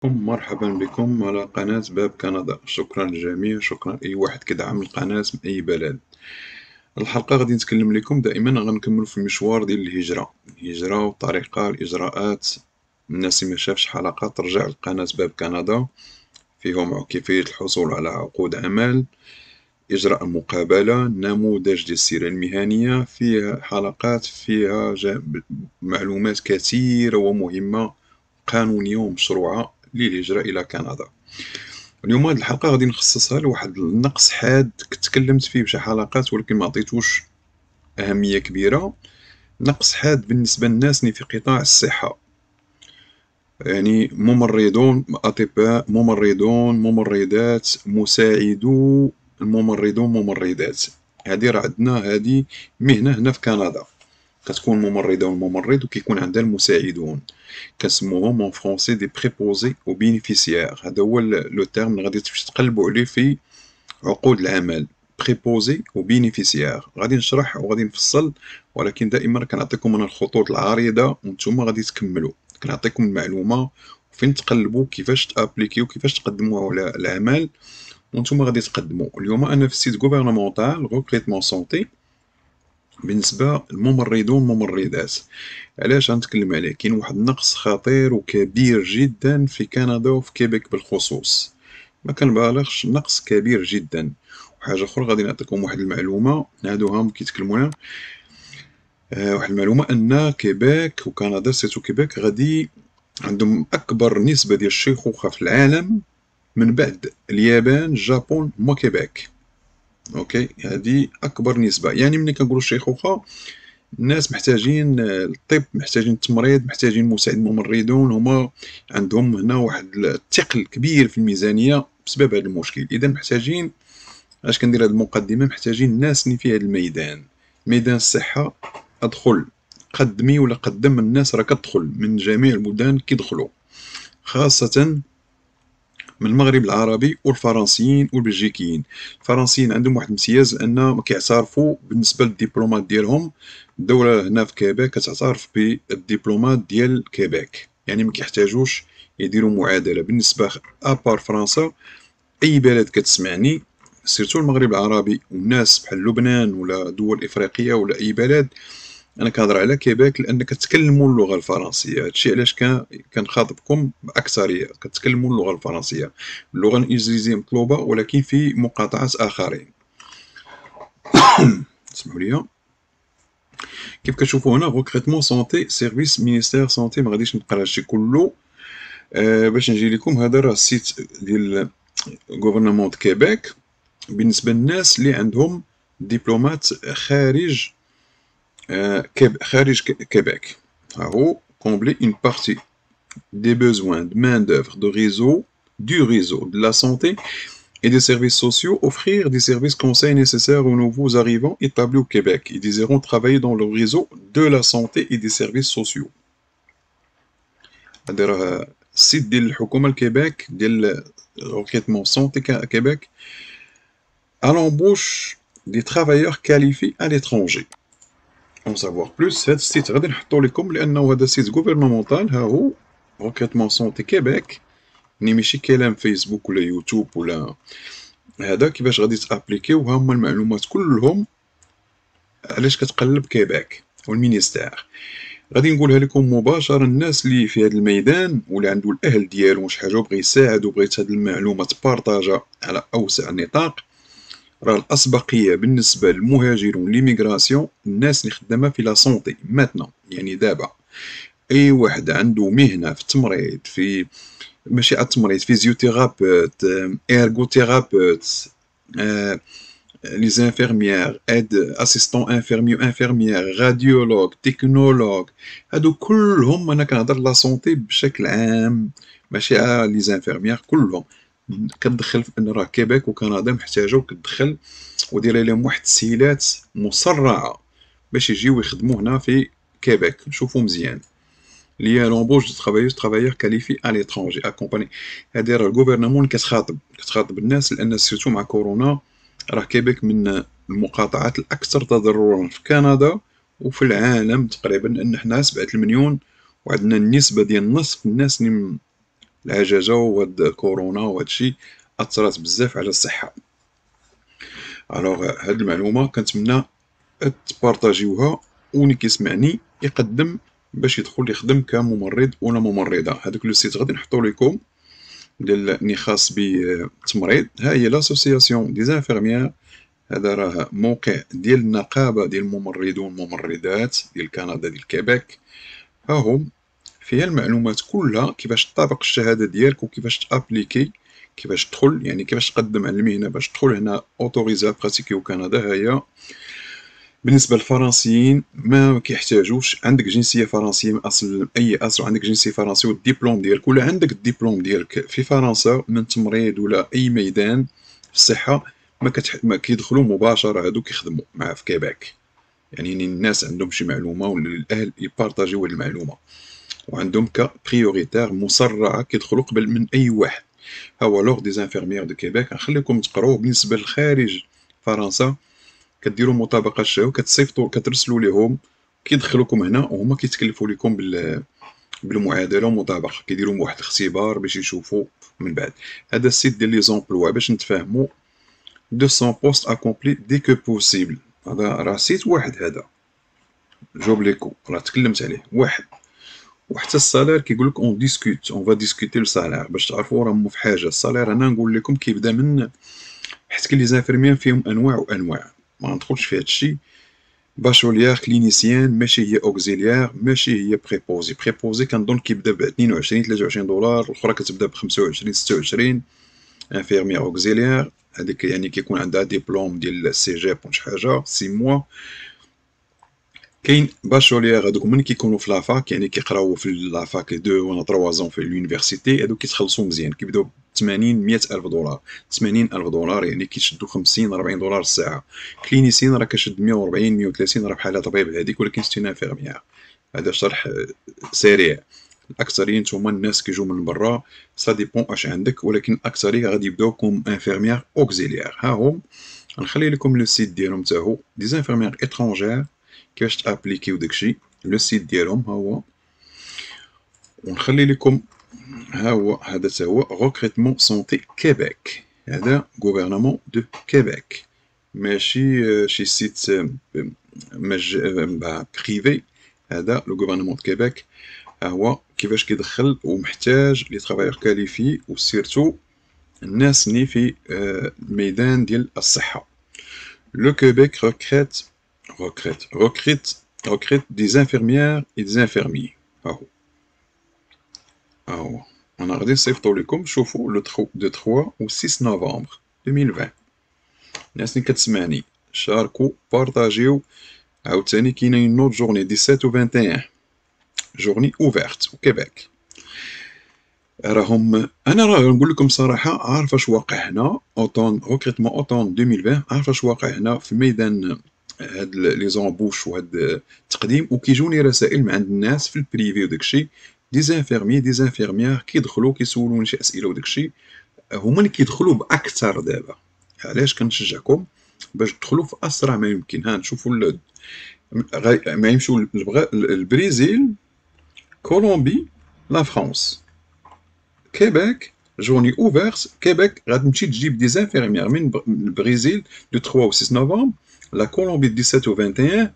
مرحبا بكم على قناة باب كندا. شكرا للجميع، شكرا لأي واحد كيدعم القناة من أي بلد. الحلقة غادي نتكلم لكم دائما غنكملو في المشوار ديال الهجرة والطريقة الإجراءات. الناس اللي ما شافش حلقات ترجع لقناة باب كندا، فيهم كيفية الحصول على عقود عمل، إجراء المقابلة، نموذج ديال السيرة المهنية، فيها حلقات فيها معلومات كثيرة ومهمة قانونية ومشروعة للهجرة إلى كندا. اليوم هاد الحلقة غادي نخصصها لواحد النقص حاد كنت تكلمت فيه بشي حلقات ولكن ما عطيتوش أهمية كبيرة. نقص حاد بالنسبة للناس اللي في قطاع الصحة، يعني ممرضون، أطباء، ممرضات، مساعدو الممرضون، ممرضات. هادي راه عندنا هادي مهنة هنا في كندا، كتكون ممرضة والممرض وكيكون عندها المساعدون، كنسموهم اون فرونسي دي بريبوزي و بينيفيسيار. هذا هو لو تيرم اللي غادي تقلبوا عليه في عقود العمل، بريبوزي و بينيفيسيار. غادي نشرح وغادي نفصل، ولكن دائما كنعطيكم انا الخطوط العريضة وانتم غادي تكملوا. كنعطيكم المعلومة فين تقلبوا، كيفاش تابليكيو، كيفاش تقدموا على العمل وانتم غادي تقدموا. اليوم انا في السيت غوفرنمونتال غوكريتمون سونتي بالنسبة للممرضون والممرضات. علاش غنتكلم عليه؟ كاين واحد النقص خطير وكبير جدا في كندا وفي كيبيك بالخصوص، ما كنبالغش، نقص كبير جدا. وحاجه اخرى غادي نعطيكم واحد المعلومه، هادو هام كيتكلمونا واحد المعلومه ان كيبيك وكندا سيتو كيبيك غادي عندهم اكبر نسبه ديال الشيخوخه في العالم من بعد اليابان، الجابون هما كيبيك. اوكي، هذه اكبر نسبه. يعني ملي كنقولوا الشيخوخه، الناس محتاجين الطب، محتاجين التمريض، محتاجين مساعد ممرضون، هما عندهم هنا واحد الثقل كبير في الميزانية بسبب هذا المشكل. إذا محتاجين، اش كندير هذه المقدمة، محتاجين الناس اللي في هذا الميدان، ميدان الصحة. ادخل قدمي ولا قدم، الناس راه كتدخل من جميع البلدان كيدخلوا، خاصة من المغرب العربي والفرنسيين والبلجيكيين. الفرنسيين عندهم واحد الامتياز ان كيعترفوا بالنسبه للدبلومات ديالهم. الدوله هنا في كيبيك كتعترف بالدبلومات ديال كيبيك، يعني ما كيحتاجوش يديروا معادله. بالنسبه ابار فرنسا، اي بلد كتسمعني، سيرتو المغرب العربي والناس بحال لبنان ولا دول افريقيه ولا اي بلد، انا كنهضر على كيبيك لان كتكلموا اللغه الفرنسيه. هادشي علاش كنخاطبكم باكثريه كتكلموا اللغه الفرنسيه. اللغه الانجليزيه مطلوبه ولكن في مقاطعات اخرين. اسمحوا لي. كيف كتشوفوا هنا ريكروتمون سونتي سيرفيس مينيستير سونتي، ما غاديش نقرا هادشي كله. باش نجي لكم، هذا راه السيت ديال غوفرنمون دو كيبيك بالنسبه للناس اللي عندهم دبلومات خارج خارج كيبيك. ها هو combler une partie des besoins de main-d'œuvre de réseau, du réseau de la santé et des services sociaux, offrir des services conseils nécessaires aux nouveaux arrivants établis au Québec. Ils désireront travailler dans le réseau de la santé et des services sociaux. هذا راه السيت ديال الحكومة الكيبيك ديال recrutement santé Québec à l'embauche des travailleurs qualifiés à l'étranger. En savoir plus، هاد السيت غادي نحطو لكم لانه هذا سيت غوفرنمونتال. ها هو ريكروتمون سونتي كيبيك، يعني ماشي كلام فيسبوك ولا يوتيوب ولا هذا. كيفاش غادي تابليكيو؟ ها هما المعلومات كلهم علاش كتقلب كيبيك والمينيستير. غادي نقولها لكم مباشره. الناس اللي في هذا الميدان ولا عنده الاهل ديالو شي حاجه وبغى يساعد وبغيت هذه المعلومه تبارطاجا على اوسع نطاق، راه الاسبقيه بالنسبه للمهاجرون ليميغراسيون الناس اللي خدامه في لا سونتي ماتنا، يعني دابا. اي واحد عنده مهنه في التمريض، في ماشي التمريض، فيزيوثيرابيوت، ايرغوثيرابيوت، لي زانفيرميير، اد اسيستون انفيرميو انفيرميير، راديولوج، تكنولوج، هادو كلهم. انا كنهضر لا سونتي بشكل عام، ماشي لي زانفيرميير كلهم. كتدخل في ان راه كيبيك وكندا محتاجه، وكتدخل ودير لهم واحد التسهيلات مسرعه باش يجيو يخدموا هنا في كيبيك. نشوفوا مزيان اللي هي لومبوج دو ترافايور كاليفي ا ليترونجي اكومباني. هادي راه الغوفرنمون كتخاطب الناس، لان سيرتو مع كورونا راه كيبيك من المقاطعات الاكثر تضررا في كندا وفي العالم تقريبا، ان حنا 7 المليون وعندنا النسبه ديال نصف الناس اللي العجاجة وهاد كورونا وهادشي أثرات بزاف على الصحة. ألوغ هاد المعلومة كنتمنى تبارطاجيوها، واللي كيسمعني يقدم باش يدخل يخدم كممرض ولا ممرضة. هاداك لو سيت غادي نحطو ليكم ديال اللي خاص بالتمريض. ها هي لاسوسياسيون دي زانفيرميير، هذا راه موقع ديال النقابة ديال الممرضين والممرضات ديال كندا ديال كيبيك. ها هم فيها المعلومات كلها، كيفاش تطابق الشهادة ديالك وكيفاش تابليكي، كيفاش تدخل، يعني كيفاش تقدم على المهنة باش تدخل هنا اوتوريزا براتيكي او كندا. هي بالنسبة للفرنسيين ما كيحتاجوش عندك جنسية فرنسية من أصل أي أصل، عندك جنسية فرنسية والدبلوم ديالك، ولا عندك الدبلوم ديالك في فرنسا من تمريض ولا أي ميدان في الصحة، ما كيدخلوا مباشرة هادو كيخدموا مع في كيباك. يعني الناس عندهم شي معلومة ولا الأهل يبارطاجيو هاد المعلومة، وعندهم كبريوريتير مسرعة كيدخلوا قبل من أي واحد. ها هو لوغ دي زانفيرميير دو كيباك، نخليكم تقراوه. بالنسبة للخارج فرنسا كديروا مطابقة الشهوة، كتصيفطوا كترسلوا ليهم كيدخلوكم هنا، وهما كيتكلفوا لكم بالمعادلة ومطابقة، كيديروا واحد الاختبار باش يشوفوا من بعد. هذا السيت ديال لي زومبلوا باش نتفاهموا 200 بوست اكومبلي دي كو بوسيبل. هذا راه سيت واحد، هذا جوب ليكو راه تكلمت عليه واحد. وحتى السالير كيقول لك اون ديسكوت، اون فا ديسكوتي السالير باش تعرفوا راهم في حاجه. السالير انا نقول لكم كيبدا من، حيت كاين لي زانفيرميان فيهم انواع وانواع، ما ندخلش في هذا الشيء. باشوليير كلينيسيان ماشي هي اوكزيليير ماشي هي بريبوزي. بريبوزي كنظن كيبدا ب 22 23 دولار، الاخرى كتبدا ب 25 26. انفيرميير اوكزيليير هذيك يعني كيكون عندها ديبلوم ديال السي جيب و شي حاجه 6 موا. كاين باشوليير هادوك من كيكونوا في لافاك، يعني كيقراو في لافاك 2 ولا 3 زون في لونيفرسيتي، هادوك كيتخلصوا مزيان، كيبداو ب 80 100 الف دولار. 80 الف دولار يعني كيشدوا 50 40 دولار الساعه. كلينيسيين راه كيشد 140 130، راه بحال طبيب هذيك، ولكن ستين انفيرميير. هذا شرح سريع. الاكثرين نتوما الناس كيجوا من برا، سا ديبون اش عندك، ولكن الاكثريه غادي يبداو كوم انفيرميير اوكزيليير. ها هم نخلي لكم لو سيت ديالهم حتى هو دي زانفيرميير اترونجير كيفاش تابليكيو داكشي. لو سيت ديالهم ها هو، ونخلي لكم ها هو هذا حتى هو ريكروتمون سونتي كيبيك. هذا غوفرنمون دو كيبيك، ماشي شي سيت بريفي. هذا لو غوفرنمون دو كيبيك. ها هو كيفاش كيدخل ومحتاج لي ترافايور كاليفي، وسيرتو الناس اللي في الميدان ديال الصحة. Le Québec recrute des infirmières et des infirmiers. هاهو أنا غادي نصيفطو لكم. شوفو لو 3 و 6 نوفمبر 2020. الناس اللي كتسمعني شاركو بارطاجيو. عاوتاني كاينة اون اوت جورني 17 و 21 جورني اوفيرت و كيبيك. راهم انا راه نقول لكم صراحه، عارف اش واقع هنا اوطون ريكروتمون اوطون 2020. عارف اش واقع هنا في الميدان هاد لي زومبوش وهاد التقديم، وكيجوني رسائل من عند الناس في البريفي وداكشي، دي زانفيرمي دي زانفيرميير كيدخلوا كيسولوني شي اسئله وداكشي. هما اللي كيدخلوا باكثر دابا. علاش كنشجعكم باش تدخلوا في اسرع ما يمكن. ها نشوفوا ما يمشوا البرازيل، كولومبي، لا فرانس، كيبيك جورني اوفيرت. كيبيك غتمشي تجيب دي زانفيرميير من البرازيل دو 3 و 6 نوفمبر، لا كولومبي دو 17 و 21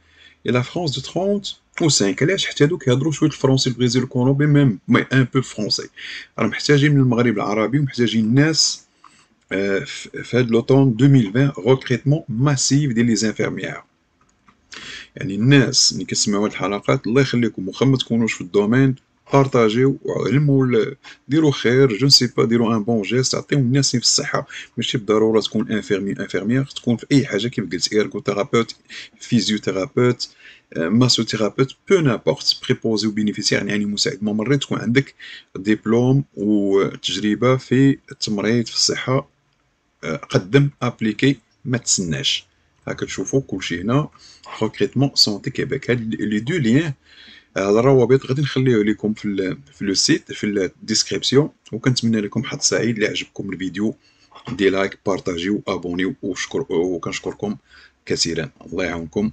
et la France de 30 و 5. علاش؟ حيت هادو كيهضروا شويه الفرونسي، البرازيل والكولومبي ميم مي ان بو فرونسي. راه محتاجين من المغرب العربي، ومحتاجين الناس في هاد لوطون 2020 ريكروتمون ماسيف ديال لي زانفيرميير. يعني الناس اللي كتسمعوا هاد الحلقات الله يخليكم، واخا ما تكونوش في الدومين بارطاجيو وعلموا، ديروا خير، جو نسي با، ديروا ان بون جيست، عطيو الناس اللي في الصحه. ماشي بالضروره تكون انفيرميير، تكون في اي حاجه كيف قلت، ايرغوثيرابوت، فيزيوثيرابوت، ماسوثيرابوت، بو نابورت، بريبوزي وبينيفيسيير يعني مساعد ممرض، تكون عندك دبلوم وتجربه في التمريض في الصحه. قدم ابليكي ما تسناش. ها كتشوفوا كلشي هنا ريكروتمون سونتي كيبيك. هاد لي دو ليان، هاد الروابط غادي نخليها لكم في لو سيت في الديسكريبسيون. وكنتمنى لكم حظ سعيد. اللي عجبكم الفيديو دي لايك، بارطاجيو، ابونيو، وكنشكركم كثيرا. الله يعاونكم.